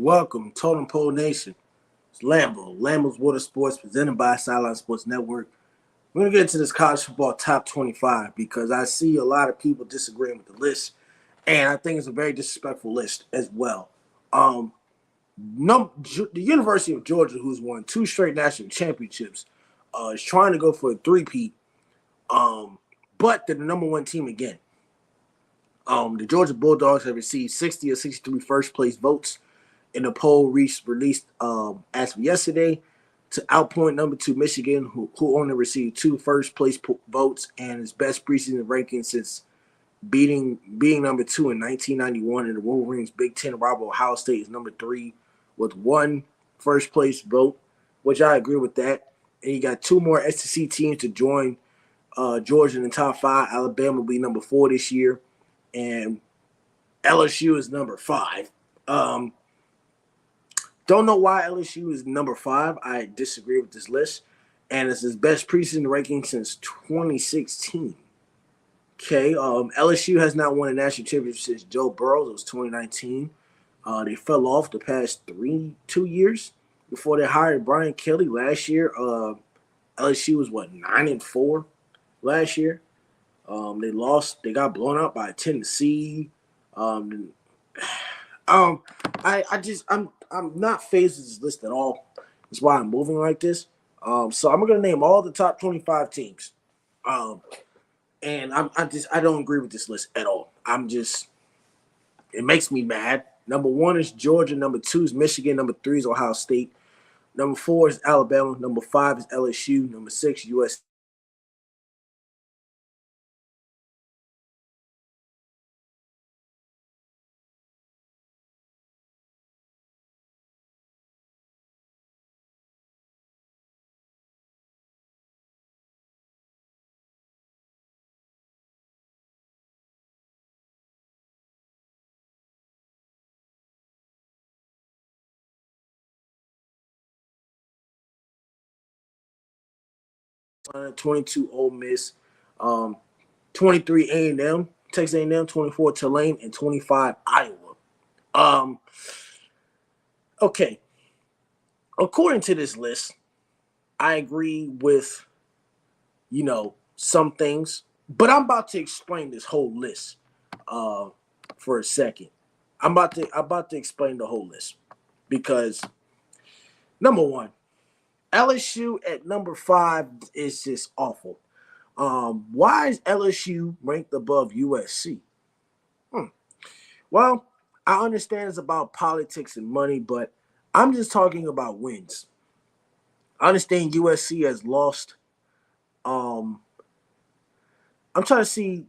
Welcome, Totem Pole Nation. It's Lambo's Water Sports, presented by Sideline Sports Network. We're going to get into this college football top 25 because I see a lot of people disagreeing with the list, and I think it's a very disrespectful list as well. The University of Georgia, who's won two straight national championships, is trying to go for a three-peat, but they're the number one team again. The Georgia Bulldogs have received 60 or 63 first-place votes in the poll released as of yesterday to outpoint number two Michigan, who only received two first-place votes and its best preseason ranking since being number two in 1991. And the Wolverines' Big Ten rival Ohio State is number three with one first-place vote, which I agree with that. And you got two more SEC teams to join Georgia in the top five. Alabama will be number four this year, and LSU is number five. Don't know why LSU is number five. I disagree with this list. And it's his best preseason ranking since 2016. Okay. LSU has not won a national championship since Joe Burrow. It was 2019. They fell off the past 2 years before they hired Brian Kelly last year. LSU was 9-4 last year. They lost. They got blown out by Tennessee. I'm not phased with this list at all. That's why I'm moving like this. So I'm gonna name all the top 25 teams. And I don't agree with this list at all. It makes me mad. Number one is Georgia. Number two is Michigan. Number three is Ohio State. Number four is Alabama. Number five is LSU. Number six, US. '22 Ole Miss, 23 A&M, Texas A&M, 24 Tulane, and 25 Iowa. Um, okay, according to this list, I agree with some things, but I'm about to explain this whole list for a second. I'm about to explain the whole list because number one, LSU at number five is just awful. Why is LSU ranked above USC? Well, I understand it's about politics and money, but I'm just talking about wins. I understand USC has lost. Um, I'm trying to see.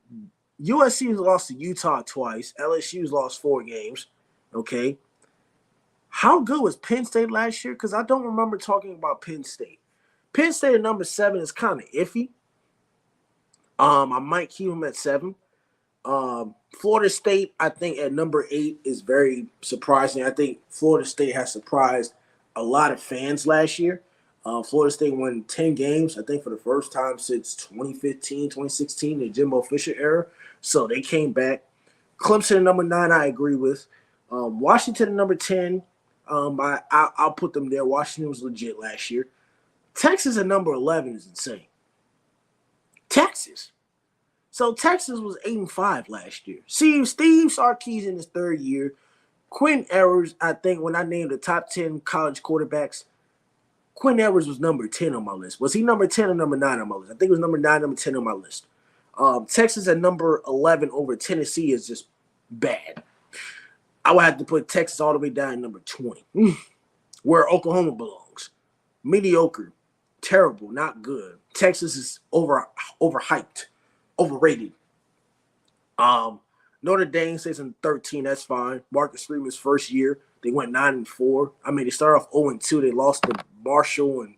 USC has lost to Utah twice. LSU's lost 4 games. Okay. How good was Penn State last year? Because I don't remember talking about Penn State. Penn State at number 7 is kind of iffy. I might keep them at 7. Florida State, I think, at number 8 is very surprising. I think Florida State has surprised a lot of fans last year. Florida State won 10 games, I think, for the first time since 2015, 2016, the Jimbo Fisher era. So they came back. Clemson at number 9, I agree with. Washington at number 10, I'll put them there. Washington was legit last year. Texas at number 11 is insane. Texas. So Texas was 8-5 last year. See, Steve Sarkis in his third year. Quinn Ewers, I think when I named the top 10 college quarterbacks, Quinn Ewers was number 10 on my list. Was he number 10 or number 9 on my list? I think it was number 9, number 10 on my list. Texas at number 11 over Tennessee is just bad. I would have to put Texas all the way down at number 20, where Oklahoma belongs. Mediocre, terrible, not good. Texas is overhyped, overrated. Notre Dame stays in 13. That's fine. Marcus Freeman's first year, they went 9-4. I mean, they started off 0-2. They lost to Marshall and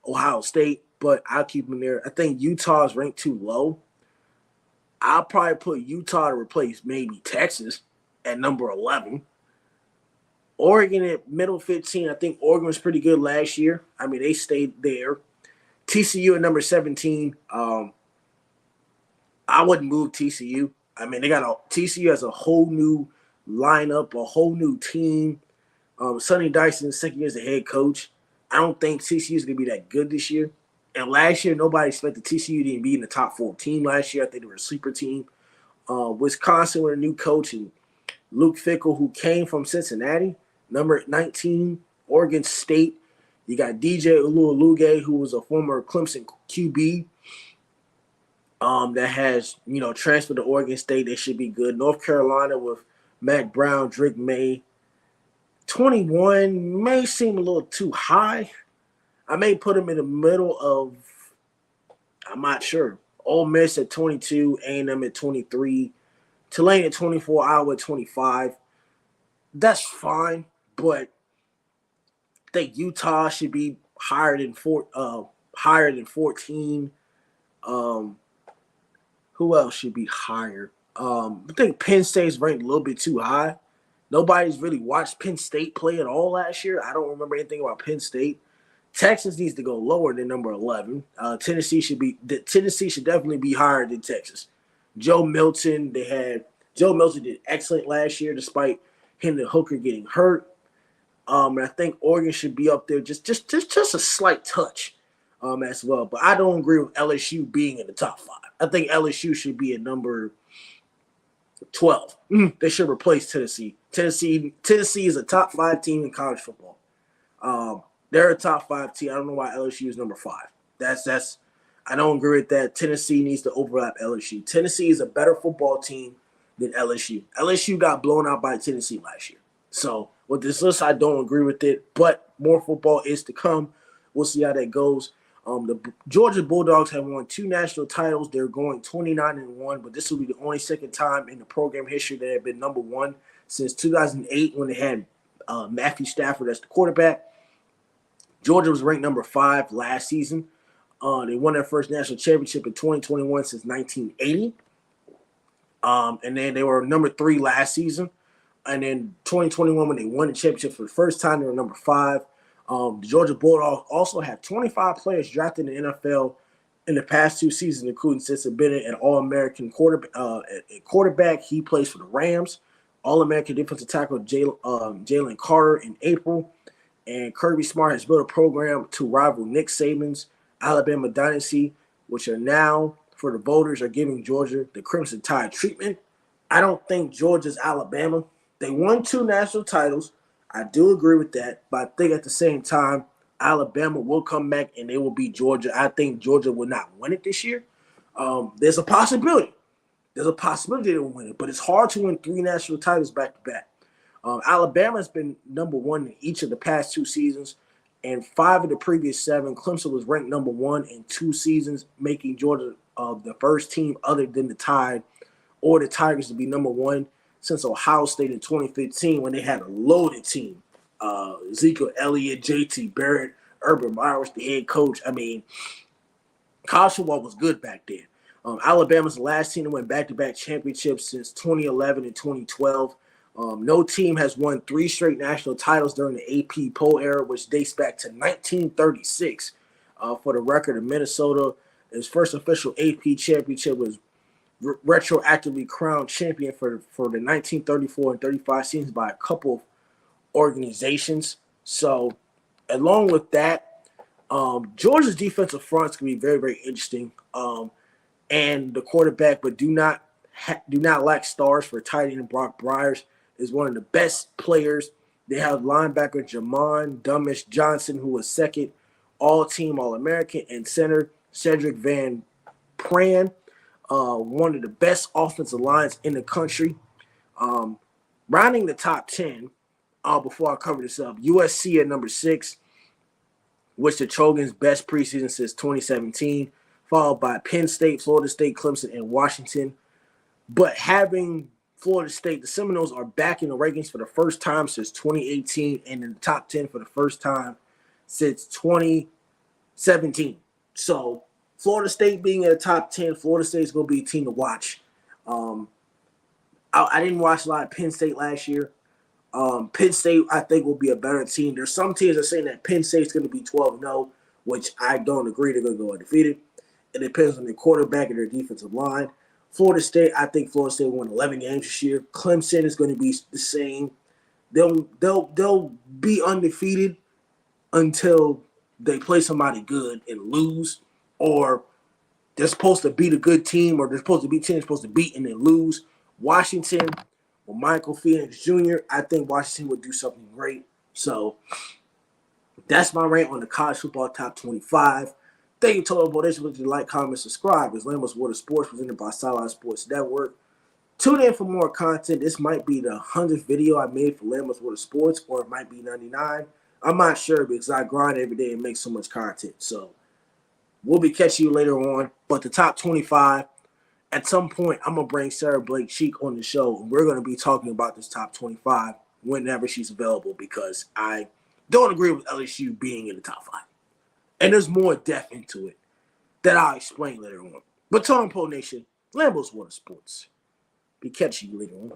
Ohio State, but I'll keep them there. I think Utah is ranked too low. I'll probably put Utah to replace maybe Texas at number 11. Oregon at middle 15. I think Oregon was pretty good last year. I mean, they stayed there. TCU at number 17. I wouldn't move TCU. I mean, TCU has a whole new lineup, a whole new team. Sonny Dyson's second year as a head coach. I don't think TCU is going to be that good this year. And last year, nobody expected TCU to be in the top 4 team last year. I think they were a sleeper team. Wisconsin with a new coach and Luke Fickell, who came from Cincinnati, number 19. Oregon State, you got DJ Uluoluge, who was a former Clemson QB that has, transferred to Oregon State. They should be good. North Carolina with Mac Brown, Drake May. 21 may seem a little too high. I may put him in the middle of, I'm not sure. Ole Miss at 22, A&M at 23, Tulane at 24, Iowa at 25. That's fine, but I think Utah should be higher than 14. Who else should be higher? I think Penn State's ranked a little bit too high. Nobody's really watched Penn State play at all last year. I don't remember anything about Penn State. Texas needs to go lower than number 11. Tennessee should definitely be higher than Texas. Joe Milton did excellent last year despite him and Hooker getting hurt. And I think Oregon should be up there just a slight touch as well. But I don't agree with LSU being in the top 5. I think LSU should be at number 12. They should replace Tennessee. Tennessee is a top 5 team in college football. They're a top 5 team. I don't know why LSU is number 5. That's I don't agree with that. Tennessee needs to overlap LSU. Tennessee is a better football team than LSU. LSU got blown out by Tennessee last year. So with this list, I don't agree with it. But more football is to come. We'll see how that goes. The Georgia Bulldogs have won 2 national titles. They're going 29-1, but this will be the only second time in the program history they have been number 1 since 2008 when they had Matthew Stafford as the quarterback. Georgia was ranked number 5 last season. They won their first national championship in 2021 since 1980. And then they were number 3 last season. And then 2021, when they won the championship for the first time, they were number 5. The Georgia Bulldogs also have 25 players drafted in the NFL in the past 2 seasons, including Stetson Bennett, an All-American quarterback. He plays for the Rams. All-American defensive tackle Jalen Carter in April. And Kirby Smart has built a program to rival Nick Saban's Alabama dynasty, which are now, for the voters, are giving Georgia the Crimson Tide treatment. I don't think Georgia's Alabama. They won 2 national titles. I do agree with that, but I think at the same time, Alabama will come back and they will beat Georgia. I think Georgia will not win it this year. There's a possibility. They will win it, but it's hard to win 3 national titles back to back. Alabama has been number 1 in each of the past 2 seasons, and 5 of the previous 7. Clemson was ranked number 1 in 2 seasons, making Georgia the first team other than the Tide or the Tigers to be number 1 since Ohio State in 2015 when they had a loaded team. Ezekiel Elliott, JT Barrett, Urban Meyer was the head coach. I mean, college football was good back then. Alabama's the last team to win back-to-back championships since 2011 and 2012. No team has won 3 straight national titles during the AP poll era, which dates back to 1936. For the record, in Minnesota, his first official AP championship was retroactively crowned champion for the 1934 and 35 seasons by a couple of organizations. So, along with that, Georgia's defensive front is going to be very, very interesting. And the quarterback, but do not lack stars for tight end. Brock Bryers is one of the best players. They have linebacker Jamon Dumish Johnson, who was second all-team All-American, and center Cedric Van Pran, one of the best offensive lines in the country. Rounding the top 10, before I cover this up, USC at number 6, which the Trojans' best preseason since 2017, followed by Penn State, Florida State, Clemson, and Washington. But having Florida State, the Seminoles are back in the rankings for the first time since 2018 and in the top 10 for the first time since 2017. So Florida State being in the top 10, Florida State is going to be a team to watch. I didn't watch a lot of Penn State last year. Penn State, I think, will be a better team. There's some teams that are saying that Penn State's going to be 12-0, which I don't agree. They're going to go undefeated. It depends on their quarterback and their defensive line. Florida State, I think Florida State will win 11 games this year. Clemson is going to be the same. They'll be undefeated until they play somebody good and lose, or they're supposed to beat a good team, or they're supposed to beat teams supposed to beat and then lose. Washington with Michael Phoenix Jr., I think Washington would do something great. So that's my rant on the college football top 25. Thank you, Total Boys. If you like, comment, subscribe. It's Lambos Water Sports presented by Sideline Sports Network. Tune in for more content. This might be the 100th video I made for Lambos Water Sports, or it might be 99. I'm not sure because I grind every day and make so much content. So we'll be catching you later on. But the top 25, at some point, I'm going to bring Sarah Blake Cheek on the show, and we're going to be talking about this top 25 whenever she's available, because I don't agree with LSU being in the top 5. And there's more depth into it that I'll explain later on. But Tom Pro Nation, Lambos Water Sports. Be catching you later on.